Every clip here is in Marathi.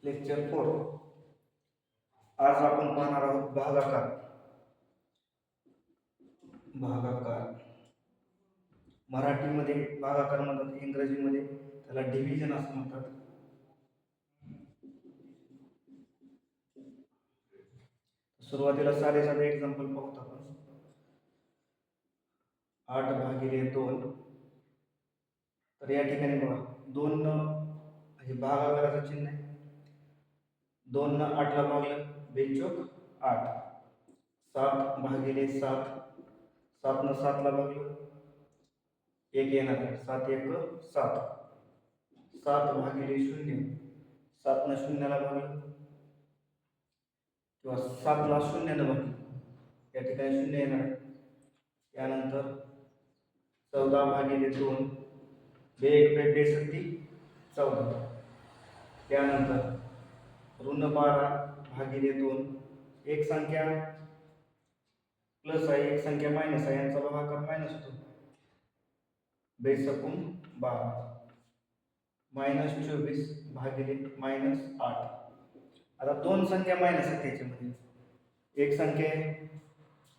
लेक्चर 4. आज आपण पाहणार आहोत भागाकार. मराठीमध्ये भागाकार म्हणतात, इंग्रजीमध्ये त्याला डिव्हिजन असं म्हणतात. सुरुवातीला साधे एक्झाम्पल पाहूत आपण. 8/2. तर या ठिकाणी बघा 2 हे भागाकाराचं चिन्ह आहे. 2 न 8 ला भागलं, 2 8. 7/7. 7 न 7 ला भागलं, 1 येणार आहे. 7 1 7. 7/0. 7 न 0 ला भागलं किंवा 7 ला 0 न भागलं, या ठिकाणी 0 येणार आहे. त्यानंतर 14/2. 2 1 14. त्यानंतर ऋण 12/2. एक संख्या प्लस आहे, एक संख्या मायनस आहे, यांचा भागाकार मायनस होतो. 2×12 -24/-8. आता दोन संख्या मायनस आहेत त्याच्यामध्ये. एक संख्या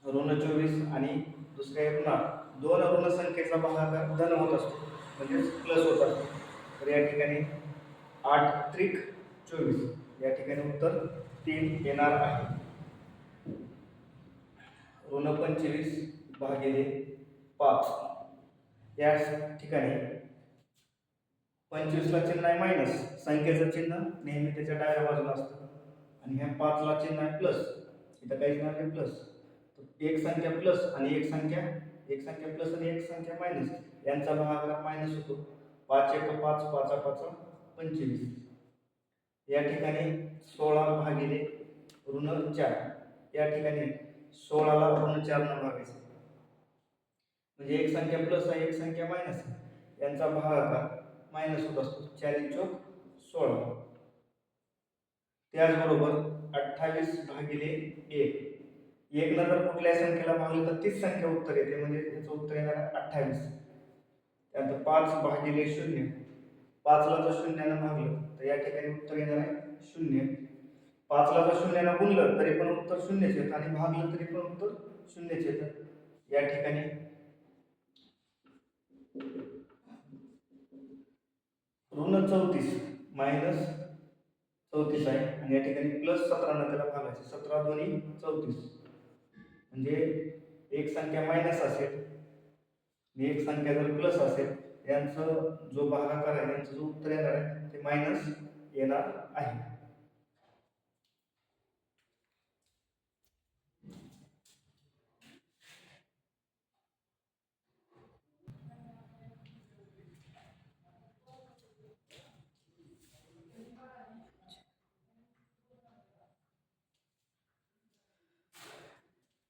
ऋण 24 आणि दुसऱ्या ऋण 8. दोन ऋण संख्येचा भागाकार धन होत असतो, म्हणजे प्लस होत असतो. तर या ठिकाणी 8 त्रिक 24. या ठिकाणी उत्तर 3 येणार आहे. ऋण 25/5. या ठिकाणी 25 ला चिन्ह आहे मायनस, संख्येचं चिन्ह नेहमी त्याच्या डाव्या बाजूला असतं, आणि ह्या 5 ला चिन्ह आहे प्लस, इथं काहीच नाही प्लस. तर एक संख्या प्लस आणि एक संख्या प्लस आणि एक संख्या मायनस, यांचा भागाकार मायनस होतो. 5 1 5, 5 5 25. या ठिकाणी 16/4. या ठिकाणी 16 ला ऋण 4 न भागायचं, म्हणजे एक संख्या प्लस आहे, एक संख्या मायनस आहे, यांचा भागाकार मायनस होत असतो. 4 चौक 16. त्याचबरोबर 28/1. एक नंतर कुठल्या संख्येला भागले तर तीच संख्या उत्तर येते, म्हणजे त्याचं उत्तर येणार आहे 28. त्यानंतर 5/0. 5 ला जर 0 ने भागलं तर या ठिकाणी उत्तर येणार आहे 0. 5 ला जर 0 ने गुणलं तरी पण उत्तर 0च येतं, आणि भागलं तरी पण उत्तर 0च येतं. या ठिकाणी ऋण 34 -34 आहे, आणि या ठिकाणी प्लस 17 ने त्याला भागायचं. 17 दोन्ही 34. म्हणजे एक संख्या मायनस असेल आणि एक संख्या जर प्लस असेल, यांचं जो भागाकार आहे, यांचं जो उत्तर येणार आहे ते मायनस येणार आहे.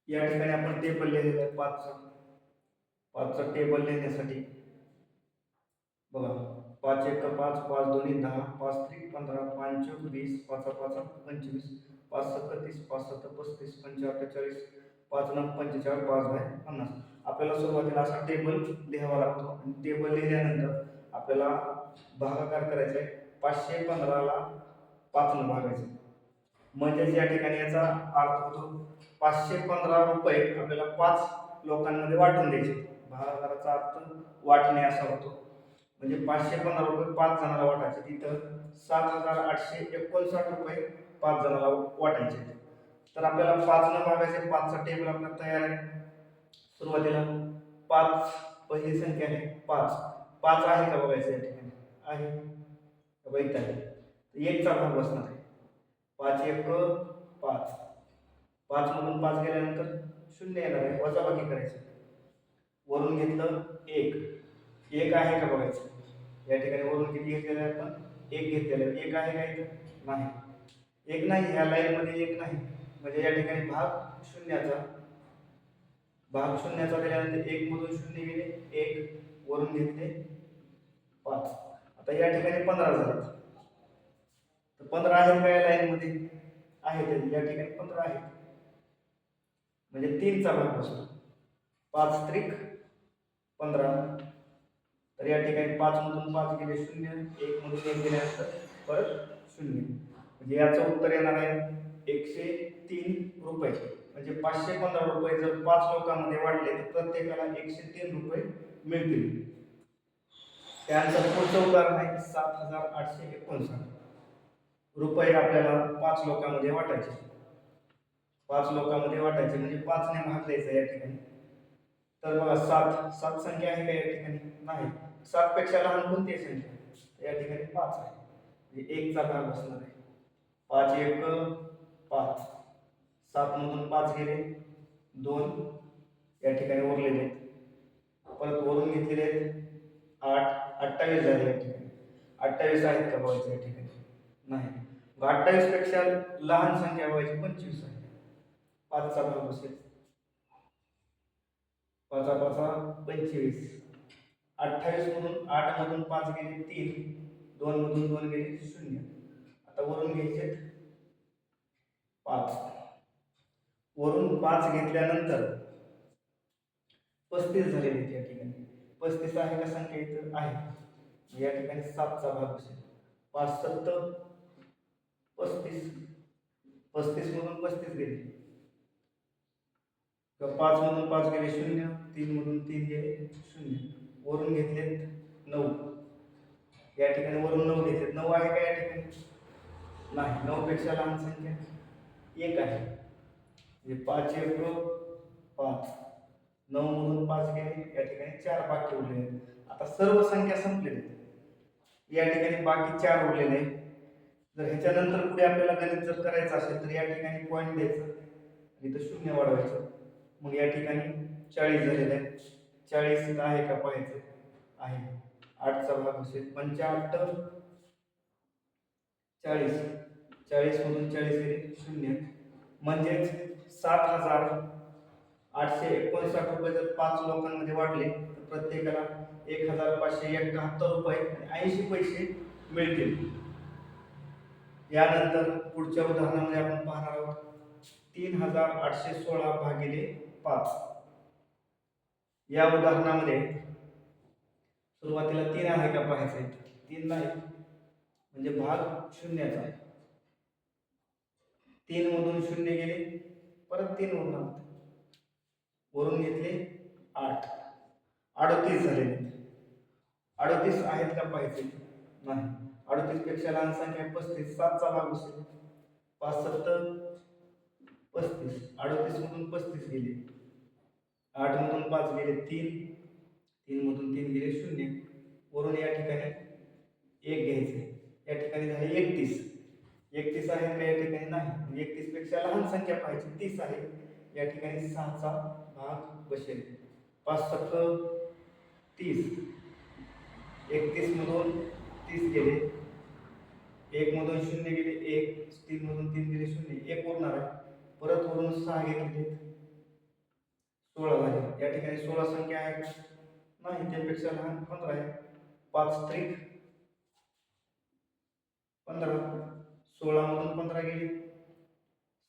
या ठिकाणी आपण टेबल लिहिलेलं आहे 5चा टेबल लिहिण्यासाठी बघा. 5 1 5, 5 2 10, 5 3 15, 5 4 20, 5 5 25, 5 7 30, 5 7 35, 5 8 40, 5 9 45, 5 बाय 50. आपल्याला सुरुवातीला असा टेबल लिहावा लागतो, आणि टेबल लिहिल्यानंतर आपल्याला भागाकार करायचा आहे. 515 ला 5 न भागायचं, म्हणजेच या ठिकाणी याचा अर्थ होतो 515 रुपये आपल्याला 5 लोकांमध्ये वाटून द्यायचे. भागाकाराचा अर्थ वाटणे असा होतो, म्हणजे 515 रुपये 5 जणांना वाटायचे. तिथं 7,859 रुपये 5 जणांना वाटायचे. तर आपल्याला 5 न भागायचे. 5चा टेबल आपला तयार आहे. सुरुवातीला 5 पहिली संख्या आहे 5. 5 आहे का बघायचं, या ठिकाणी आहे का बघितलं आहे. तर 1 चा भाग बसणार आहे. 5 1 5. 5 मधून 5 गेल्यानंतर 0 येणार आहे, वजाबाकी करायचं. वरून घेतलं 1. 1 आहे का बघायचं. या ठिकाणी वरून किती घेतलेलं आहे आपण, 1 घेतलेलं आहे. 1 आहे का इथं, नाही. 1 नाही, ह्या लाईन मध्ये 1 नाही, म्हणजे या ठिकाणी भाग शून्याचा दिल्यानंतर 1 मधून 0 गेले, 1 वरून घेतले 5. आता या ठिकाणी 15 झाले. तर 15 आहे का या लाईन मध्ये, आहे. या ठिकाणी 15 आहे, म्हणजे 3 चा भाग बसतो. 5 त्रिक 15. तर या ठिकाणी 5 मधून 5 गेले 0, 1 मधून 1 गेल्यानंतर परत 0. म्हणजे याचं उत्तर येणार आहे 103 रुपये. म्हणजे 515 रुपये जर 5 लोकांमध्ये वाटले तर प्रत्येकाला 103 रुपये मिळतील. त्यानंतर पुढचं उदाहरण आहे 7,859 रुपये आपल्याला 5 लोकांमध्ये वाटायचे. 5 लोकांमध्ये वाटायचे म्हणजे 5ने भाग द्यायचा या ठिकाणी. तर बघा 7 7 संख्या आहे का या ठिकाणी? नाही. 7 पेक्षा लहान कोणती संख्या? या ठिकाणी 5 आहे. म्हणजे 1 चा भाग असणार आहे. 5 1 5. 7 मधून 5 गेले 2 या ठिकाणी उरलेले आहेत. परत वरून घेतलेले आहेत 8 28 झाले या ठिकाणी. 28 आहेत का बघायचं या ठिकाणी? नाही. 28 पेक्षा लहान संख्या बघायची 25 आहे. 5 चा भाग असेल 5 5 25. 28 मधून 8 मधून 5 गेले 3, 2 मधून 2 गेले 0. आता वरून घ्यायचे 5. वरून 5 घेतल्यानंतर 35 झालेले आहेत या ठिकाणी. 35 आहे का संख्या इथं? आहे. या ठिकाणी 7 चा भाग असेल 5 7 35. 35 मधून 35 गेले 5 मधून 5 गेले 0, 3 मधून 3 गेले 0. वरून घेतलेत 9. या ठिकाणी वरून 9 घेतलेत. 9 आहे का या ठिकाणी? नाही. 9 पेक्षा लहान संख्या 1 आहे. म्हणजे 5 1 5. 9 मधून 5 गेले या ठिकाणी 4 बाकी उरलेले आहेत. आता सर्व संख्या संपलेल्या आहेत. या ठिकाणी बाकी 4 उरलेले आहेत. जर ह्याच्यानंतर पुढे आपल्याला गणित जर करायचं असेल तर या ठिकाणी पॉईंट द्यायचं आणि इथं 0 वाढवायचं. मग या ठिकाणी 40 झालेले आहेत. 40 इथं आहे का पाहायचं? आहे. 8 चा भाग असेल 85 40. 40 मधून 40 गेले 0. म्हणजेच 7,859 रुपये जर 5 लोकांमध्ये वाटले तर प्रत्येकाला 1,571 रुपये आणि 80 पैसे मिळतील. यानंतर पुढच्या उदाहरणामध्ये आपण पाहणार आहोत 3,816 भागिले 5. या उदाहरणामध्ये सुरुवातीला 3 आहे का पाहायचं? 3 नाही म्हणजे भाग शून्याचा आहे. 3 मधून 0 गेले परत 3 उरणार. वरून घेतले 8. 38 झाले. 38 आहेत का पाहायचे? नाही. 38 पेक्षा लहान संख्या 35. 7 चा भाग असेल 5 7 35. 38 मधून 35 गेले 8 मधून 5 गेले 3, 3 मधून 3 गेले 0. वरून या ठिकाणी 1 घ्यायचे. या ठिकाणी झाले 31. 31 आहे का या ठिकाणी? नाही. 31 पेक्षा लहान संख्या पाहायची 30 आहे. या ठिकाणी 6 चा भाग बसेल. 5 7 30. 31 मधून 30 गेले 1 मधून 0 गेले 1, 3 मधून 3 गेले 0. 1 उरणार आहे. परत वरून 6 घेतले 16 झाले. या ठिकाणी 16 संख्या आहे का? नाही. त्यापेक्षा लहान 15 आहे. 5 त्रिक 15. 16 मधून 15 गेले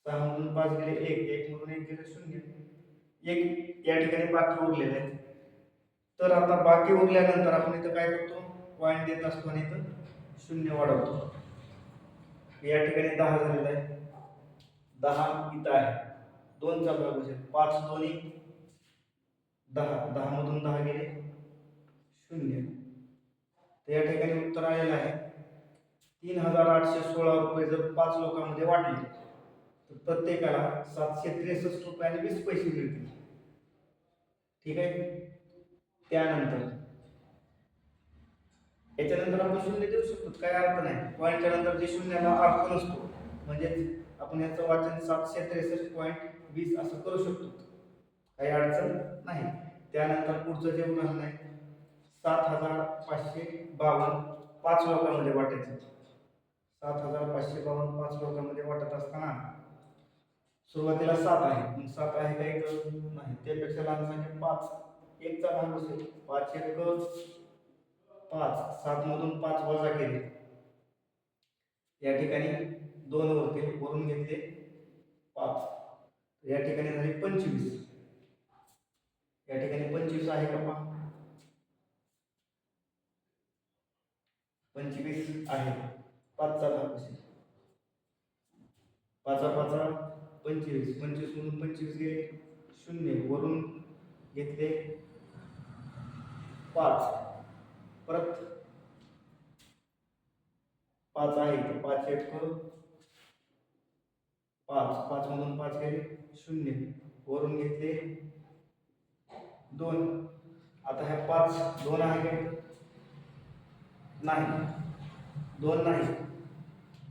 6 मधून 5 गेले 1, 1 मधून 1 गेले 0. 1 या ठिकाणी बाकी उरलेले आहेत. तर आता बाकी उरल्यानंतर आपण इथं काय करतो? पॉईंट देत असतो आणि इथं 0 वाढवतो. या ठिकाणी 10 झालेला आहे. 10 इथं आहे. 2 चा भाग असेल 5 दोन्ही 10. 10 मधून 10 गेले 0. तर या ठिकाणी उत्तर आलेलं आहे 3,816 रुपये जर 5 लोकांमध्ये वाटले तर प्रत्येकाला 763 रुपये आणि 20 पैसे मिळतील. ठीक आहे. त्यानंतर याच्यानंतर आपण 0 देऊ शकतो, काय अर्थ नाही. पॉईंटच्या नंतर जे शून्याला अर्थ नसतो म्हणजेच आपण याचं वाचन 763.20 असं करू शकतो. काही अडचण नाही. त्यानंतर पुढचं जे उदाहरण आहे 7,552 5 लोकांमध्ये वाटायचं. 7,552 5 लोकांमध्ये वाटत असताना सुरुवातीला 7 आहे. 7 आहे का इथं? नाही. त्यापेक्षा लहान संख्या 5. 1 चा भाग असेल 5 1 5. 7 मधून 5 वजा केले या ठिकाणी 2 वरती वरून घेतले 5. या ठिकाणी झाले 25. या ठिकाणी 25 आहे का पहा? 25 आहे. 5 चा भाग असेल पाचा पाचा 25, 25 मधून 25 गेले 0, वरून घेतले 5, परत 5 आहे तर 5 1 5, 5 मधून 5 गेले 0, वरून घेतले 2. आता ह्या 5 2 आहे का नाही, 2 नाही,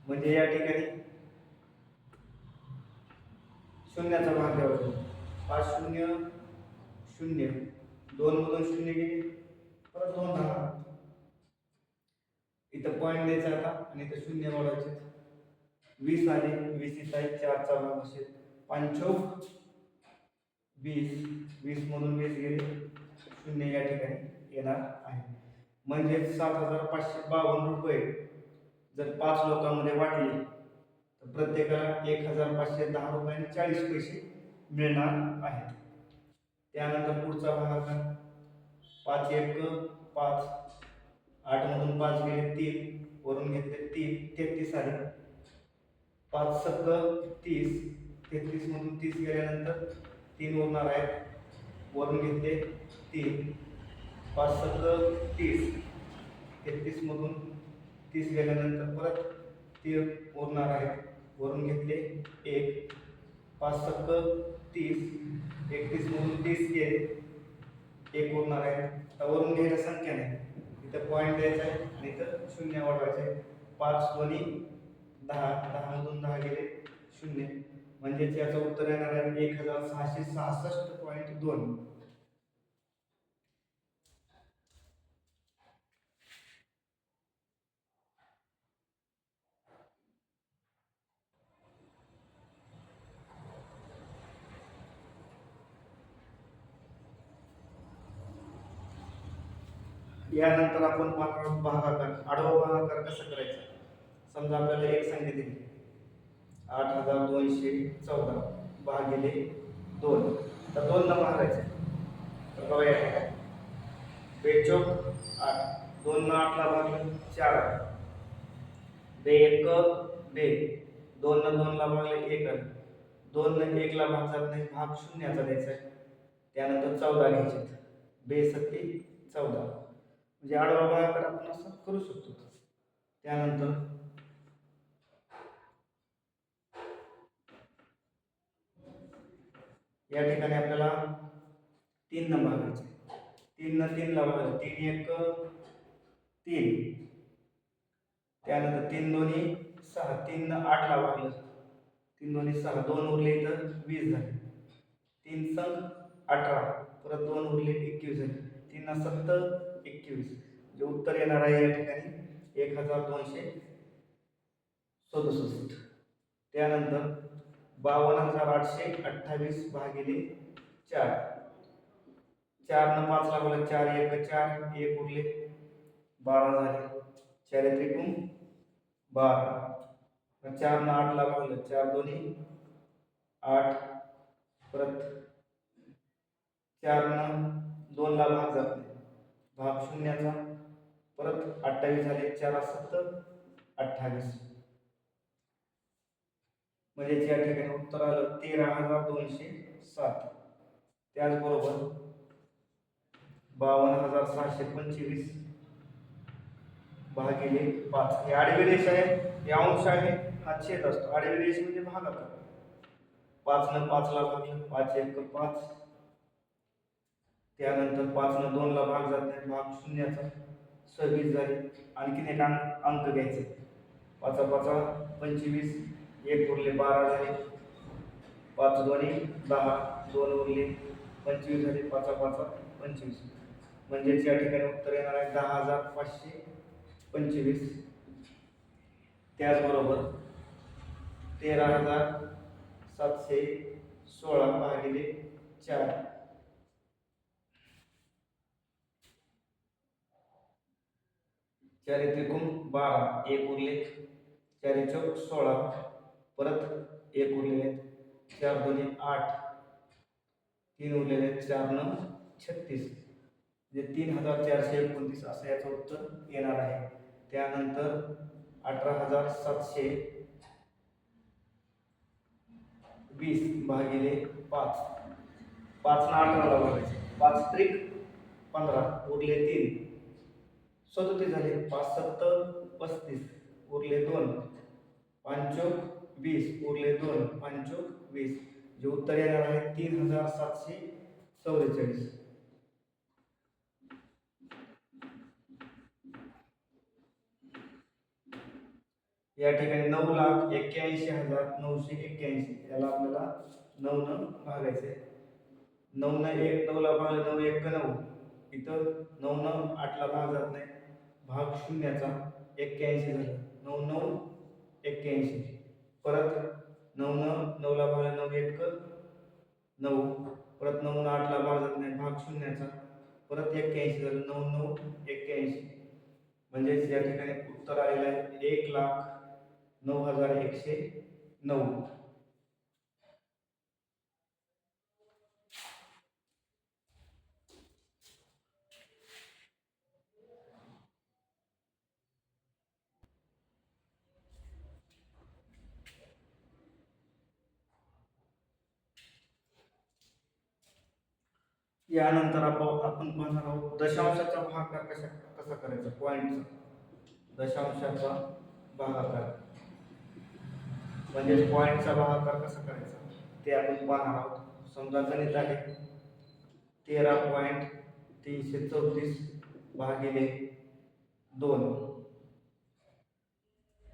म्हणजे या ठिकाणी शून्याचा भाग द्यावा. 5 0 0, 2 मधून 0 गेले, परत 2 10. इथं पॉईंट द्यायचा आता आणि इथं 0 वाढवायचे. 20 आले, 20 इथं आहे, 4चा भाग असेल 5 20, 20 मधून 20 गेले 0, या ठिकाणी येणार आहे. म्हणजे 7,552 रुपये जर 5 लोकांमध्ये वाटले तर प्रत्येकाला 1,510 रुपये आणि 40 पैसे मिळणार आहेत. त्यानंतर पुढचा भागाकार 5 1 5, 8 मधून 5 गेले 3, वरून घेतले 3, 33 आले. 5 सक 30, 33 मधून 30 गेल्यानंतर 3 उरणार आहेत, वरून घेतले 3, 5 सक 30, 33 मधून 30 गेल्यानंतर परत 3 उरणार आहेत, वरून घेतले 1, 5 सक 30, 31 मधून 30 गेले 1 उरणार आहे. आता वरून घ्यायला संख्या नाही, इथं पॉईंट द्यायचा आहे आणि इथं 0 वाढवायचे. 5 दोन्ही 10, 10 मधून 10 गेले 0, म्हणजेच याचं उत्तर येणार आहे 1,666.2. यानंतर आपण भागाकार, आडवा भागाकार कसा करायचा. समजा आपल्याला एक संख्या दिली 8,214 भागिले 2, तर 2 ला भागायचं. तर बघा या ठिकाणी 2 8, 2 न 8 ला भागलं 4, 2 1 2, 2 न 2 ला भागले 1, 2 न 1 ला भाग जात नाही, भाग शून्याचा द्यायचा आहे. त्यानंतर 14 घ्यायचे, 2 सत्ते 14, म्हणजे आडवा भागाकार आपण असं करू शकतो. त्यानंतर या ठिकाणी आपल्याला 3 न भागायचे. 3 न 3 ला भागलं 3 1 3, त्यानंतर 3 दोन्ही 6, 3 न 8 ला भागलं 3 दोन्ही 6, 2 उरले तर 20 झाले. 3 संग 18, परत 2 उरले 21 झाले. 3 न 7 21, जे उत्तर येणार आहे या ठिकाणी 1,267. त्यानंतर 52,828 भागिले 4, 4 न 5 ला भागलं 4 1 4, 1 उरले 12 झाले. 4 त्रिकोण 12, 4 न 8 ला भागलं 4 दोन्ही 8, परत 4 न 2 ला भाग जात नाही, भाग शून्याचा, परत 28 झाले. 4 7 28, म्हणजे या ठिकाणी उत्तर आलं 13,207. त्याचबरोबर 52,625 भागिले 5, हे आडवी रेष आहे, हे अंश आहे, हा छेद असतो. आडवी रेष म्हणजे भागाकार. 5 न 5 ला भागलं 5 1 5, त्यानंतर 5 न 2 ला भाग जात नाही, भाग शून्याचा 26 झाले. आणखीन एक अंक घ्यायचे, 5 5 25, 1 उरले 12 झाले. 5 दोन्ही 10, 2 उरले 25 झाले. 5 5 25, म्हणजेच या ठिकाणी उत्तर येणार आहे 10,525. त्याचबरोबर 13,716 भागिले 4, 4 त्रिकोण 12, 1 उरले 4 चौक 16, परत 1 उरलेले 4 दोन्ही 8, 3 उरलेले 4 न 36, म्हणजे 3,429 असं याचं उत्तर येणार आहे. त्यानंतर 18,700 20 भागिले 5, 5 ना 18 भागायचे, 5 त्रिक 15 उरले 3, 37 झाले, 5 सत्तर 35 उरले 2, 5 चौक 20 उरले 2, 5 चौक 20, जे उत्तर येणार आहे 3744. या ठिकाणी 9,81,981, याला आपल्याला 9 न भागायचे. 9 न 1, 9 ला भागले 9 1 9, इथं 9 न 8 ला भाग जात नाही, भाग शून्याचा 81 झालं, 9 9 81. परत 9 न 9 ला भागले 9 1 9, परत 9 न 8 ला भाग जात नाही, भाग शून्याचा, परत 81 झालं, 9 9 81. म्हणजेच या ठिकाणी उत्तर आलेलं आहे 1,09,109. यानंतर आपण पाहणार आहोत दशांशाचा भागाकार कसा करायचा, पॉईंटचा दशांशाचा भागाकार म्हणजे पॉईंटचा भागाकार कसा करायचा ते आपण पाहणार आहोत. समजा गणित आहे 13.334 भागिले 2.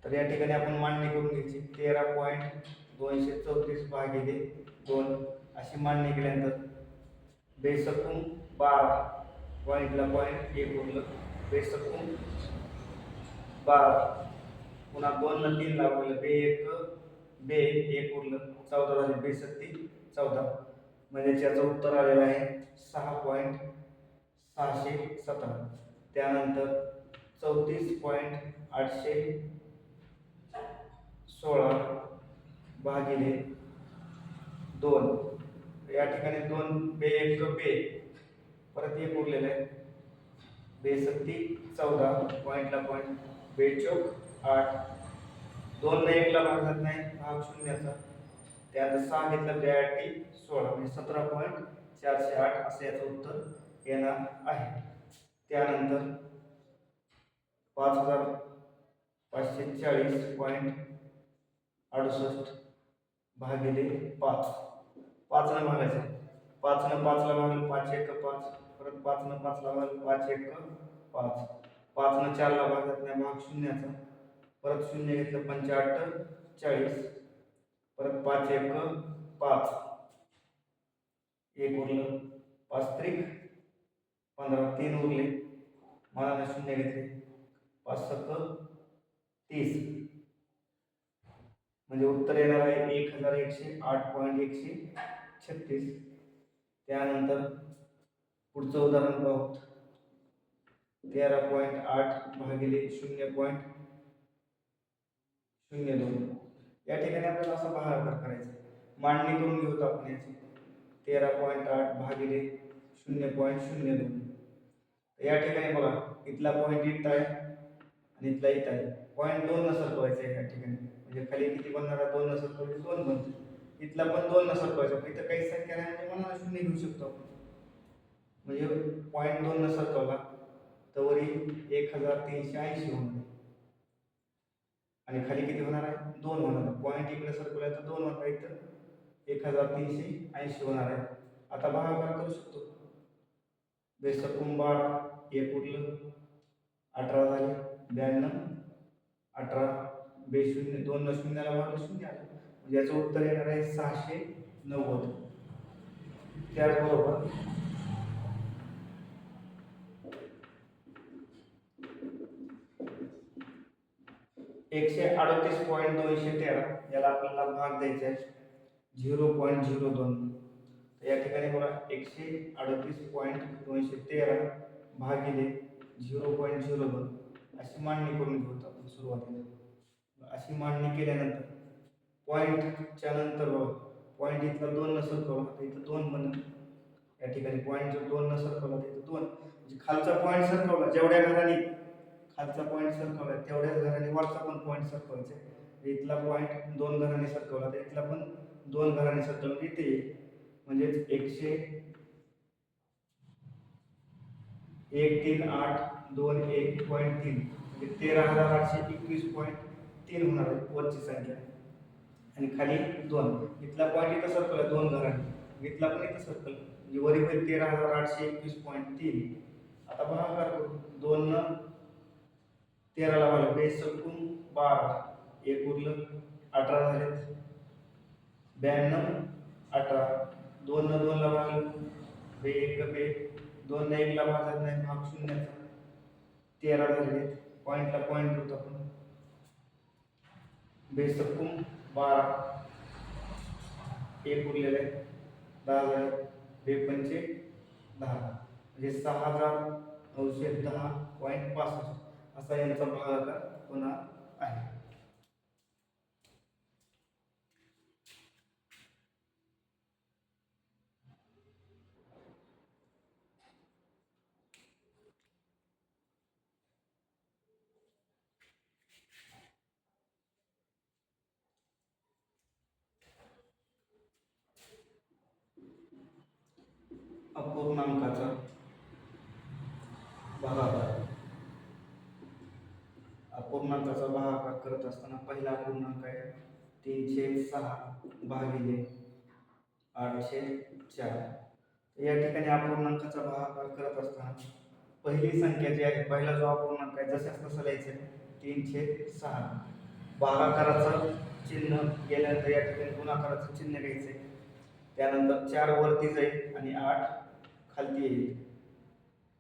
तर या ठिकाणी आपण मांडणी करून घ्यायची. 13.234 भागिले 2 अशी मांडणी केल्यानंतर बेसकून 12, पॉईंटला पॉईंट 1 उरलं, बेसकून 12, पुन्हा 2 ला 3 ला उरलं, बे 1 उरलं, 14 झाले, बेसत्ती 14. म्हणजे याचं उत्तर आलेलं आहे 6.617. त्यानंतर 34.816 भागिले 2. या ठिकाणी 2 बे 1 बे, परत 1 उरलेलं आहे, बेसत्ती 14, पॉईंटला पॉईंट, बेचोक 8, 2 ला 1 ला भाग जात नाही, भाग शून्याचा, त्यात 6 घेतलं, बे 16, म्हणजे 17.408 असं याचं उत्तर येणार आहे. त्यानंतर 5,540.68 भागिले 5, 5 न भागायचं, 5 न 5 ला भागलं 5 1 5, परत 5 न 5 ला भागलं 5 1 5, 5 न 4 ला भागत नाही, भाग शून्याचा, परत 0 घेतलं, 45, परत 5 1 5, 1 उरलं, 5 त्रिक 15, 3 उरले, मनाने 0 घेतले, 5 7 30, म्हणजे उत्तर येणार आहे 1,108.136. त्यानंतर पुढचं उदाहरण पाहू. 13.8 भागिले 0.02. या ठिकाणी आपल्याला असा भागाकार करायचा, मांडणी करून घेऊ आपण याची. 13.8 भागिले 0.02. या ठिकाणी बघा, इथला पॉईंट इथं आहे आणि इथला इथं आहे, पॉईंट 2 न सरकवायचा आहे या ठिकाणी, म्हणजे खाली किती बनणार आहे, 2 न सरकवले 2 बनते, इथला पण 2 न सरकवायचा, पण इथं काही संख्या नाही म्हणजे मनाला 0 घेऊ शकतो आपण. म्हणजे पॉईंट 2 न सरकवला तर वरी 1,380 होणार आणि खाली किती होणार आहे, 2 होणार आहे. पॉईंट इकडे सरकवला तर 2 होणार, इथं 1,380 होणार आहे. आता भागाकार करू शकतो, बेसकून 12, 1 उरलं, 18 झाले, 92, 18, बे 0, 2 न 0 ला भागलं 0 आलं, म्हणजे याचं उत्तर येणार आहे 690. त्याचबरोबर 138.213 याला आपल्याला भाग द्यायचा आहे 0.02. या ठिकाणी बघा 138.213 भागिले 0.02 अशी मांडणी करून घेऊ आपण सुरुवातीला. अशी मांडणी केल्यानंतर पॉईंटच्या नंतर बघा, पॉईंट इथला 2 न सरकवला तर इथं 2 बनलं, या ठिकाणी पॉईंट जर 2 न सरकवला तर इथं 2, म्हणजे खालचा पॉईंट सरकवला, जेवढ्या घरांनी खालचा पॉईंट सरकवला तेवढ्याच घरांनी वरचा पण पॉईंट सरकवायचा. इथला पॉईंट 2 घरांनी सरकवला तर इथला पण दोन घराने सर्कल इथे येईल, म्हणजेच 1,3,8,2,1.3 म्हणजे 13,821.3 होणार आहे वरची संख्या, आणि खाली 2. इथला पॉईंट इथं सर्कल आहे दोन घरांनी, इथला पण इथं सर्कल म्हणजे वरी होईल 13,821.3. आता भागाकार करू, 2 न 13 ला भागलं, बेस सकून 12, एक उरलं 18 झालेत, 92 18, 2 न 2 ला भागलं, बे एक बे, 2 न 1 ला भागत नाही, भाग शून्याचा, 13 झालेत. पॉईंटला पॉईंट होतो आपण, बेस सकून 12, एक उरलेलं आहे 10 झाले, बे पंचे 10 म्हणजे 6,910.65 असा यांचा भागाकार होणार आहे. अपूर्णांकाचा भागाकार. अपूर्णांकाचा भागाकार करत असताना पहिला अपूर्णांक आहे 306 भागिले 804. या ठिकाणी अपूर्णांकाचा भागाकार करत असताना पहिली संख्या जी आहे, पहिला जो अपूर्णांक आहे जशाच तसं लिहायचं, 306. भागाकाराचं चिन्ह गेल्यानंतर या ठिकाणी गुणाकाराचं चिन्ह घ्यायचंय, त्यानंतर 4 वरती जाईल आणि 8 खालती येईल,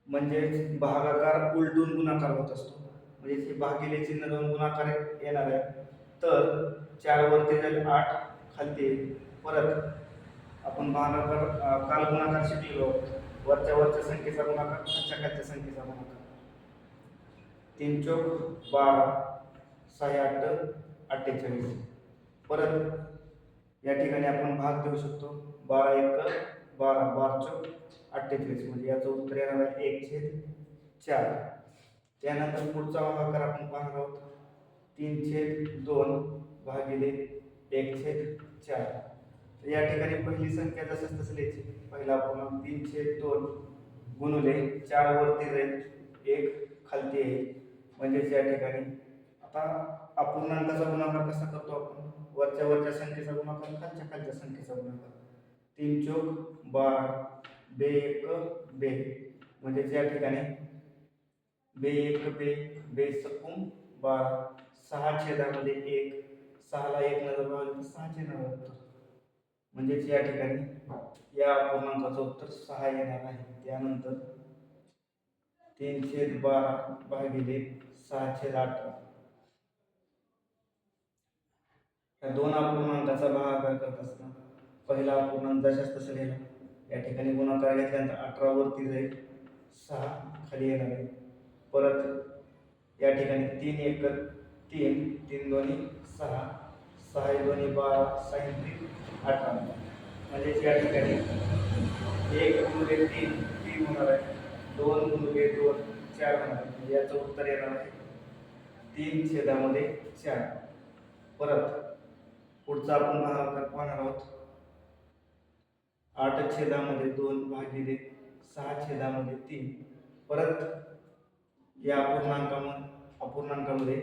म्हणजे भागाकार उलटून गुणाकार होत असतो. म्हणजे हे भागिले चिन्ह लावून गुणाकार येणार आहे, तर 4 वरती जाईल 8 खालती येईल. परत आपण भागाकार काल गुणाकार शिकलेलो, वरच्या संख्येचा गुणाकार खालच्या संख्येचा गुणाकार, 3 चौक 12, 6 8 48. परत या ठिकाणी आपण भाग देऊ शकतो, 12 1 12, 12 चौक 48 म्हणजे याचं उत्तर येणार आहे 1/4. त्यानंतर पुढचा भागाकार आपण पाहणार आहोत, 3/2 भागिले 1/4. या ठिकाणी पहिली संख्या जसं तसं लिहायची, पहिला अपूर्णांक 3/2 गुणुले 4 वरती जाईल 1 खालती येईल, म्हणजेच या ठिकाणी आता अपूर्णांकाचा गुणाकार कसा करतो आपण, वरच्या संख्येचा गुणाकार खालच्या संख्येचा गुणाकार, 3 चौक 12, बे 1 बे, म्हणजे या ठिकाणी बे 1 बे, बे सकून 12, 6 छेदामध्ये 1, 6 ला 1 न भागलं तर 6 छेदामध्ये उत्तर, म्हणजेच या ठिकाणी या अपूर्णांकाचं उत्तर 6 येणार आहे. त्यानंतर 3/12 भागिले 6/18. या दोन अपूर्णांकाचा भागाकार करत असताना पहिला अपूर्णांक जशाच तसं लिहिला, या ठिकाणी गुणाकार घेतल्यानंतर 18 वरती जाईल, 6 खाली येणार आहे. परत या ठिकाणी 3 1 3, 3 दोन्ही 6, 6 दोन्ही 12, 6 3 18, म्हणजेच या ठिकाणी 1 गुणिले 3 3 होणार आहे, 2 गुणिले 2 4 होणार आहे, म्हणजे याचं उत्तर येणार आहे 3/4. परत पुढचा आपण भागाकार पाहणार आहोत, 8/2 भागिले 6/3. परत या अपूर्णांकामध्ये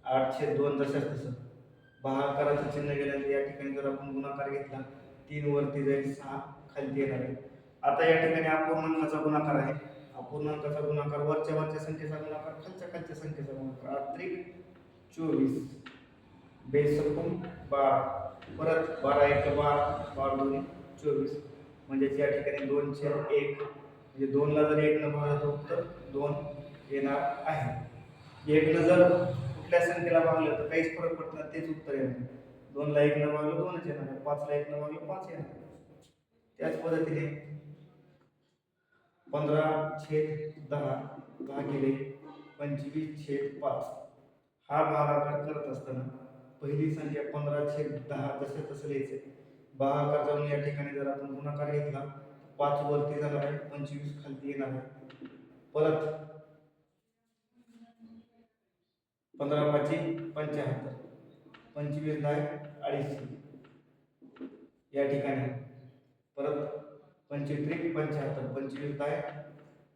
8/2 जशाच तसं भागाकाराचं चिन्ह गेल्यानंतर या ठिकाणी जर आपण गुणाकार घेतला, 3 वरती जाईल 6 खालती येणार आहे. आता या ठिकाणी अपूर्णांकाचा गुणाकार आहे, अपूर्णांकाचा गुणाकार वरच्या संख्येचा गुणाकार खालच्या संख्येचा गुणाकार, 8 24, बेस सकून 12, परत 12 1 12, 12 2 24, म्हणजे या ठिकाणी 2/1 म्हणजे 2 ला जर 1 न भागलं तर 2 येणार आहे. 1 न जर कुठल्या संख्येला भागलं तर काहीच फरक पडत नाही, तेच उत्तर येणार. 2 ला 1 न भागलं 2च येणार आहे, 5 ला 1 न भागलं 5 येणार आहे. त्याच पद्धतीने 15/10 भागिले 25/5 हा भागाकार करत असताना पहिली संख्या 15/10 जसं तसं लिहायचं, भागाकार जाऊन या ठिकाणी जर आपण गुणाकार घेतला 5 वरती जाणार आहे, 25 खालती येणार आहे. परत 15 5 75, 25 10 250, या ठिकाणी परत 25 75 25 आहे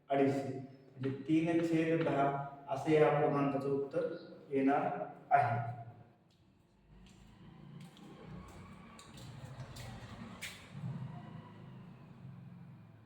250 म्हणजे 3/10 असे या पूर्णांकाचं उत्तर येणार आहे.